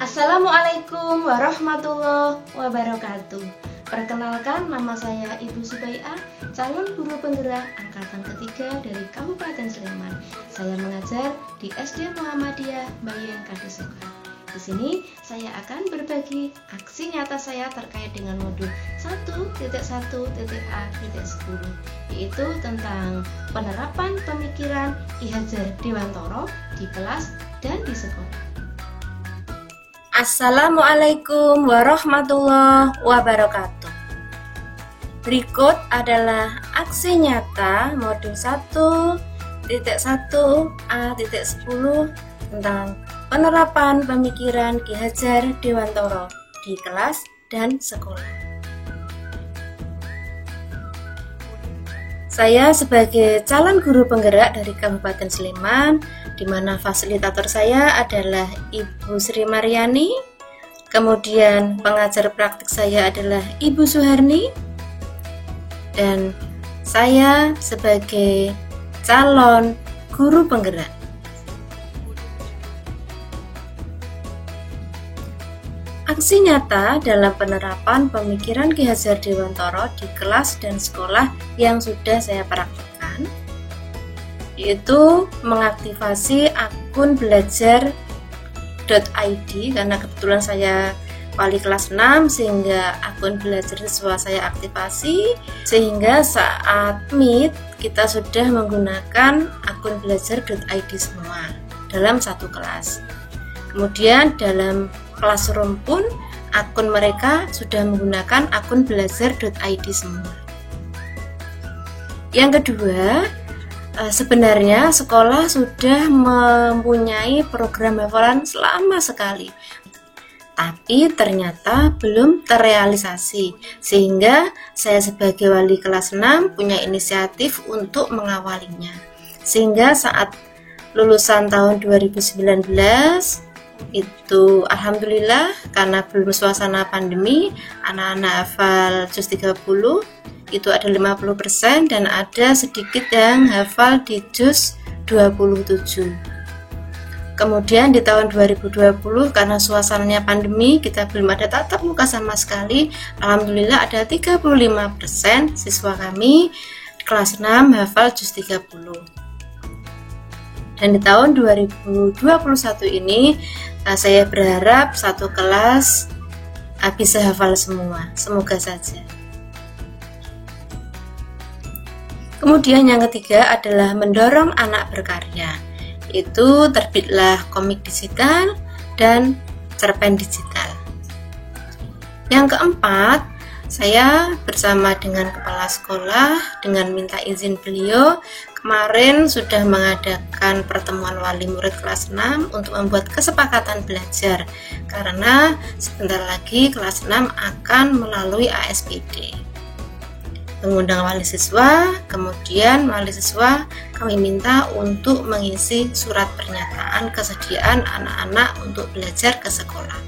Assalamualaikum warahmatullahi wabarakatuh. Perkenalkan, nama saya Ibu Subai'ah, calon guru penggerak angkatan ketiga dari Kabupaten Sleman. Saya mengajar di SD Muhammadiyah Bayan Kadesoka. Di sini saya akan berbagi aksi nyata saya terkait dengan modul 1.1.A.10, yaitu tentang penerapan pemikiran Ki Hajar Dewantoro di kelas dan di sekolah. Assalamualaikum warahmatullahi wabarakatuh. Berikut adalah aksi nyata modul 1.1A.10 tentang penerapan pemikiran Ki Hajar Dewantoro di kelas dan sekolah. Saya sebagai calon guru penggerak dari Kabupaten Sleman, di mana fasilitator saya adalah Ibu Sri Maryani, kemudian pengajar praktik saya adalah Ibu Suharni, dan saya sebagai calon guru penggerak. Aksi nyata dalam penerapan pemikiran Ki Hajar Dewantoro di kelas dan sekolah yang sudah saya praktikkan, yaitu mengaktifasi akun belajar.id, karena kebetulan saya wali kelas 6 sehingga akun belajar siswa saya aktifasi, sehingga saat meet kita sudah menggunakan akun belajar.id semua dalam satu kelas. Kemudian dalam classroom pun akun mereka sudah menggunakan akun belajar.id semua. Yang kedua, sebenarnya sekolah sudah mempunyai program hafalan lama sekali, tapi ternyata belum terrealisasi, sehingga saya sebagai wali kelas 6 punya inisiatif untuk mengawalinya. Sehingga saat lulusan tahun 2019 itu alhamdulillah, karena belum suasana pandemi, anak-anak hafal juz 30 itu ada 50% dan ada sedikit yang hafal di juz 27. Kemudian di tahun 2020 karena suasananya pandemi, kita belum ada tatap muka sama sekali. Alhamdulillah ada 35% siswa kami kelas 6 hafal juz 30. Dan di tahun 2021 ini saya berharap satu kelas bisa hafal semua, semoga saja. Kemudian yang ketiga adalah mendorong anak berkarya, itu terbitlah komik digital dan cerpen digital. Yang keempat, saya bersama dengan kepala sekolah dengan minta izin beliau kemarin sudah mengadakan pertemuan wali murid kelas 6 untuk membuat kesepakatan belajar, karena sebentar lagi kelas 6 akan melalui ASPD. Mengundang wali siswa, kemudian wali siswa kami minta untuk mengisi surat pernyataan kesediaan anak-anak untuk belajar ke sekolah.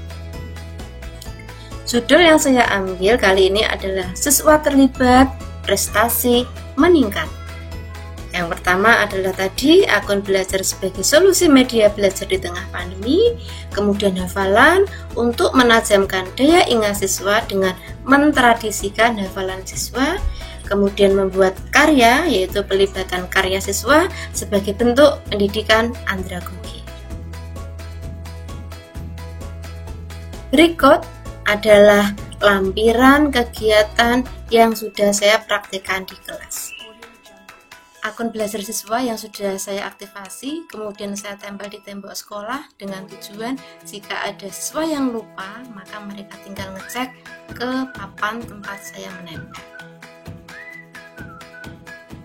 Judul yang saya ambil kali ini adalah siswa terlibat, prestasi meningkat. Yang pertama adalah tadi akun belajar sebagai solusi media belajar di tengah pandemi, kemudian hafalan untuk menajamkan daya ingat siswa dengan mentradisikan hafalan siswa, kemudian membuat karya yaitu pelibatan karya siswa sebagai bentuk pendidikan andragogi. Berikut adalah lampiran kegiatan yang sudah saya praktikkan di kelas. Akun belajar siswa yang sudah saya aktifasi, kemudian saya tempel di tembok sekolah dengan tujuan jika ada siswa yang lupa, maka mereka tinggal ngecek ke papan tempat saya menempel.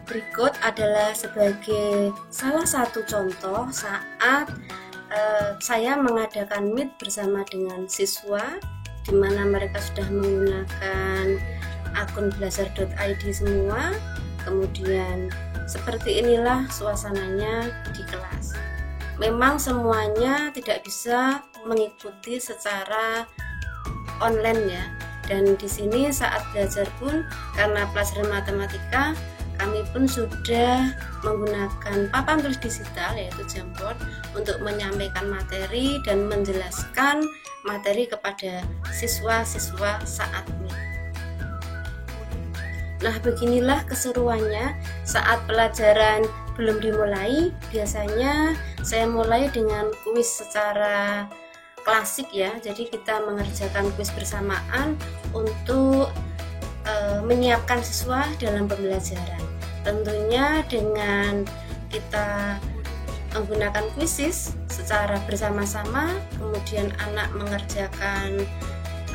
Berikut adalah sebagai salah satu contoh saat saya mengadakan meet bersama dengan siswa, di mana mereka sudah menggunakan akun belajar.id semua. Kemudian seperti inilah suasananya di kelas. Memang semuanya tidak bisa mengikuti secara online ya. Dan di sini saat belajar pun karena pelajaran matematika, kami pun sudah menggunakan papan tulis digital yaitu Jamboard untuk menyampaikan materi dan menjelaskan materi kepada siswa-siswa saat ini. Nah, beginilah keseruannya saat pelajaran belum dimulai. Biasanya saya mulai dengan kuis secara klasik ya. Jadi kita mengerjakan kuis bersamaan untuk menyiapkan siswa dalam pembelajaran. Tentunya dengan kita menggunakan kuisis secara bersama-sama, kemudian anak mengerjakan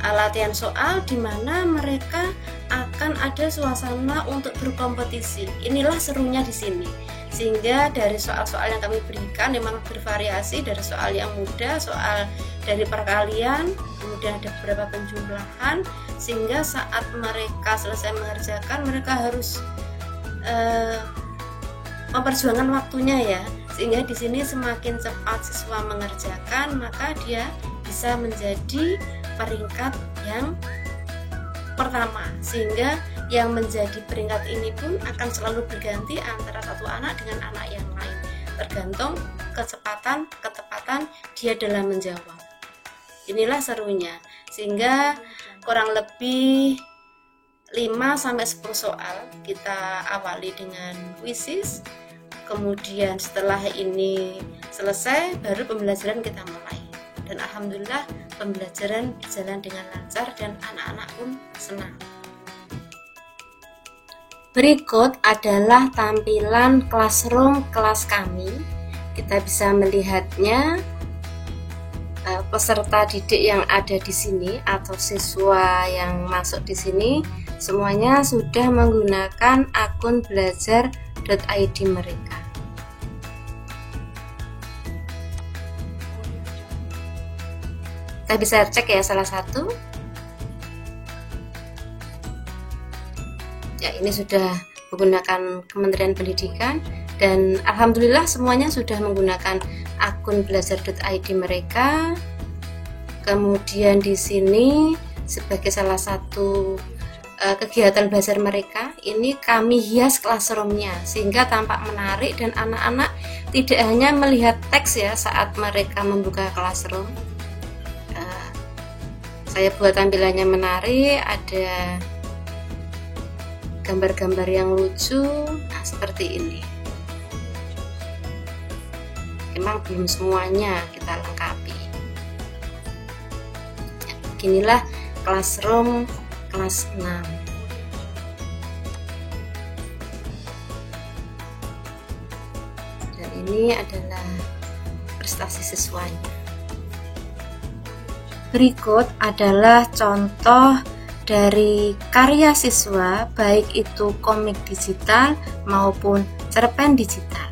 latihan soal di mana mereka akan ada suasana untuk berkompetisi. Inilah serunya di sini. Sehingga dari soal-soal yang kami berikan memang bervariasi, dari soal yang mudah, soal dari perkalian, kemudian ada beberapa penjumlahan, sehingga saat mereka selesai mengerjakan mereka harus memperjuangkan waktunya ya. Sehingga di sini semakin cepat siswa mengerjakan, maka dia bisa menjadi peringkat yang pertama, sehingga yang menjadi peringkat ini pun akan selalu berganti antara satu anak dengan anak yang lain, tergantung ketepatan dia dalam menjawab. Inilah serunya, sehingga kurang lebih 5-10 soal kita awali dengan kuisis, kemudian setelah ini selesai baru pembelajaran kita mulai. Dan alhamdulillah pembelajaran berjalan dengan lancar dan anak-anak pun senang. Berikut adalah tampilan classroom kelas kami. Kita bisa melihatnya, peserta didik yang ada di sini atau siswa yang masuk di sini semuanya sudah menggunakan akun belajar.id mereka. Kita bisa cek ya salah satu. Ya, ini sudah menggunakan Kementerian Pendidikan dan alhamdulillah semuanya sudah menggunakan akun belajar.id mereka. Kemudian di sini sebagai salah satu kegiatan belajar mereka, ini kami hias classroomnya sehingga tampak menarik dan anak-anak tidak hanya melihat teks ya saat mereka membuka classroom. Saya buat tampilannya menarik, ada gambar-gambar yang lucu, nah seperti ini. Memang belum semuanya kita lengkapi. Beginilah classroom kelas 6. Dan ini adalah prestasi siswanya. Berikut adalah contoh dari karya siswa, baik itu komik digital maupun cerpen digital.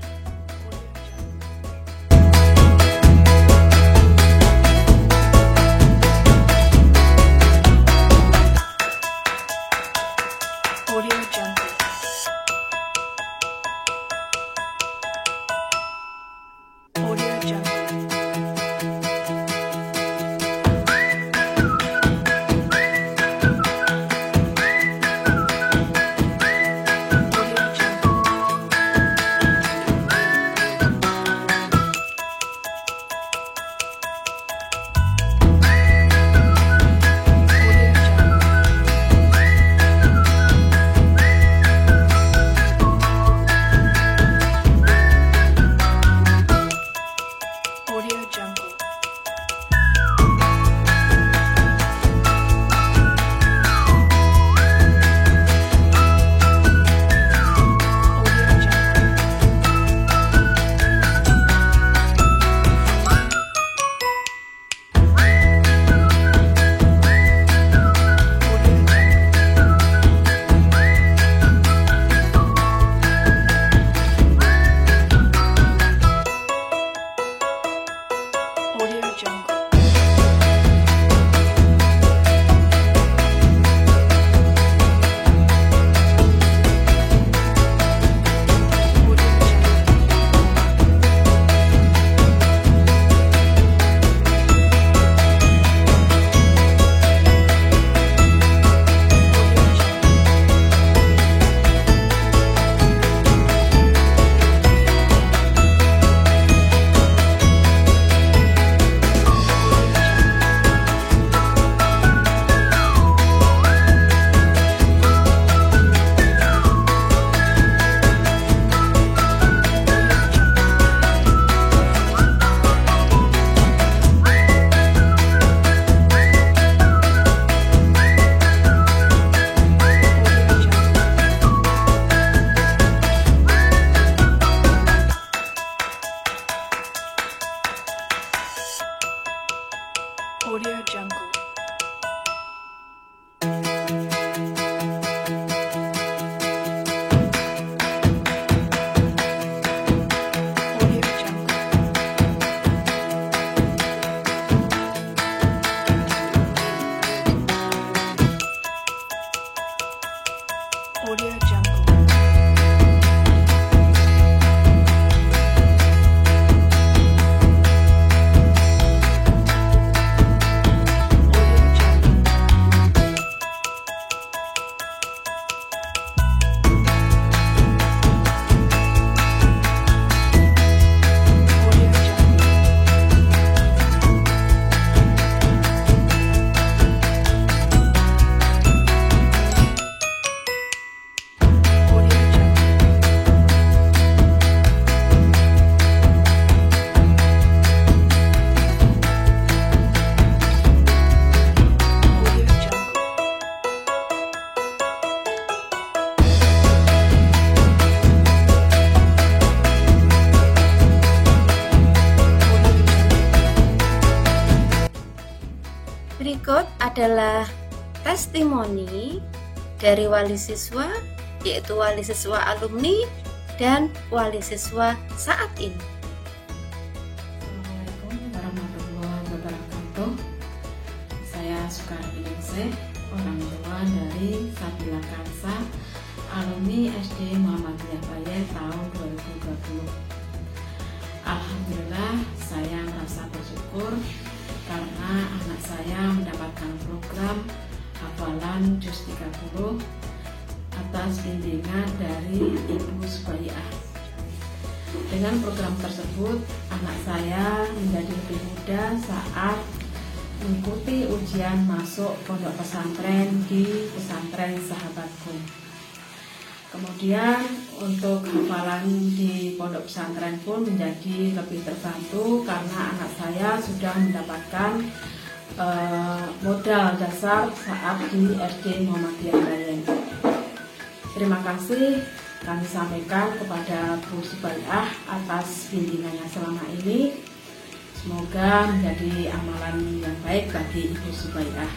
Audio Jungle. Audio Jungle. Berikut adalah testimoni dari wali siswa, yaitu wali siswa alumni dan wali siswa saat ini. Assalamualaikum warahmatullahi wabarakatuh. Saya Sukarni Ningsih, orang tua dari Sabila Kansa, alumni SD Muhammadiyah Bayer tahun 2020. Alhamdulillah, saya merasa bersyukur karena anak saya mendapatkan program hafalan Juz 30 atas bimbingan dari Ibu Subaiah. Dengan program tersebut, anak saya menjadi lebih mudah saat mengikuti ujian masuk pondok pesantren di pesantren Sahabatku. Kemudian untuk hafalan di pondok pesantren pun menjadi lebih terbantu karena anak saya sudah mendapatkan modal dasar saat di SD Muhammadiyah Bayer. Terima kasih kami sampaikan kepada Bu Subaiah atas bimbingannya selama ini. Semoga menjadi amalan yang baik bagi Ibu Subaiah.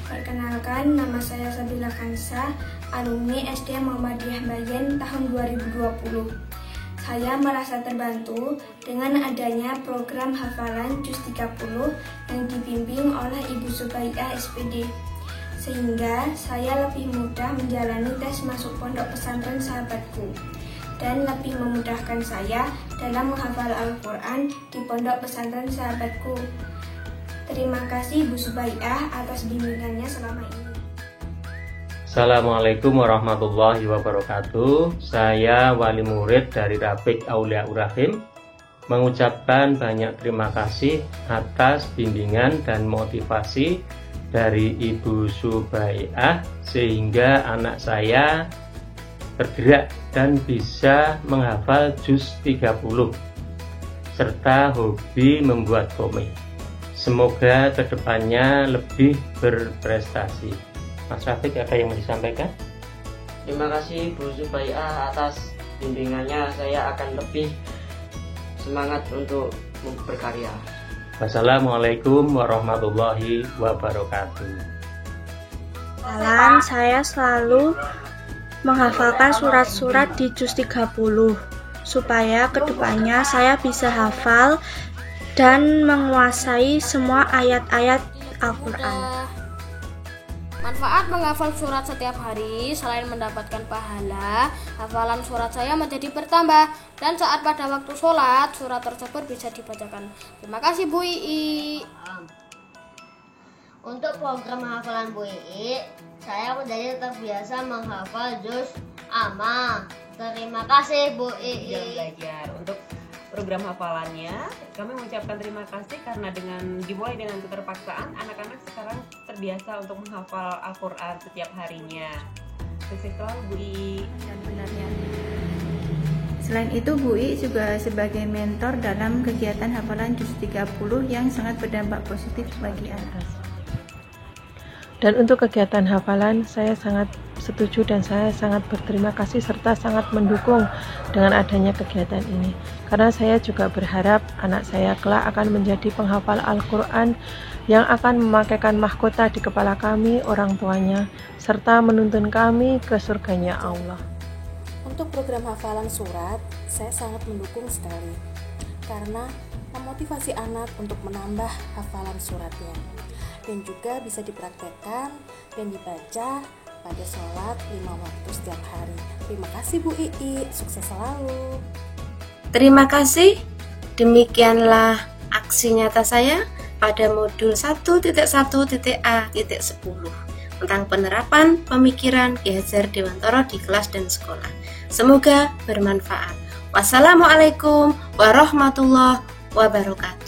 Perkenalkan, nama saya Sabila Kansa, alumni SD Muhammadiyah Bayen tahun 2020. Saya merasa terbantu dengan adanya program hafalan Juz 30 yang dibimbing oleh Ibu Subaiah SPD, sehingga saya lebih mudah menjalani tes masuk pondok pesantren Sahabatku dan lebih memudahkan saya dalam menghafal Al-Quran di pondok pesantren Sahabatku. Terima kasih Bu Subaiah atas bimbingannya selama ini. Assalamualaikum warahmatullahi wabarakatuh. Saya wali murid dari Rafiq Auliaur Rahim mengucapkan banyak terima kasih atas bimbingan dan motivasi dari Ibu Subaiah sehingga anak saya bergerak dan bisa menghafal Juz 30 serta hobi membuat komik. Semoga kedepannya lebih berprestasi. Mas Rafiq, ada yang mau disampaikan? Terima kasih Bu Subaiah atas bimbingannya. Saya akan lebih semangat untuk berkarya. Wassalamualaikum warahmatullahi wabarakatuh. Jalan saya selalu menghafalkan surat-surat di Juz 30 supaya kedepannya saya bisa hafal dan menguasai semua ayat-ayat Al-Quran. Manfaat menghafal surat setiap hari, selain mendapatkan pahala, hafalan surat saya menjadi bertambah dan saat pada waktu sholat, surat tersebut bisa dibacakan. Terima kasih Bu Ii. Untuk program hafalan Bu Ii, saya menjadi terbiasa menghafal Juz Amma. Terima kasih Bu Ii. Belajar untuk program hafalannya, kami mengucapkan terima kasih karena dimulai dengan keterpaksaan, anak-anak sekarang terbiasa untuk menghafal Al-Quran setiap harinya. Sukses selalu Bu Ii. Selain itu, Bu Ii juga sebagai mentor dalam kegiatan hafalan Juz 30 yang sangat berdampak positif bagi anak. Dan untuk kegiatan hafalan, saya sangat setuju dan saya sangat berterima kasih serta sangat mendukung dengan adanya kegiatan ini. Karena saya juga berharap anak saya kelak akan menjadi penghafal Al-Quran yang akan memakaikan mahkota di kepala kami, orang tuanya, serta menuntun kami ke surganya Allah. Untuk program hafalan surat, saya sangat mendukung sekali, karena memotivasi anak untuk menambah hafalan suratnya, dan juga bisa dipraktekkan dan dibaca pada sholat 5 waktu setiap hari. Terima kasih Bu Ii, sukses selalu. Terima kasih. Demikianlah aksi nyata saya pada modul 1.1.A.10 tentang penerapan pemikiran Ki Hajar Dewantara di kelas dan sekolah. Semoga bermanfaat. Wassalamualaikum warahmatullahi wabarakatuh.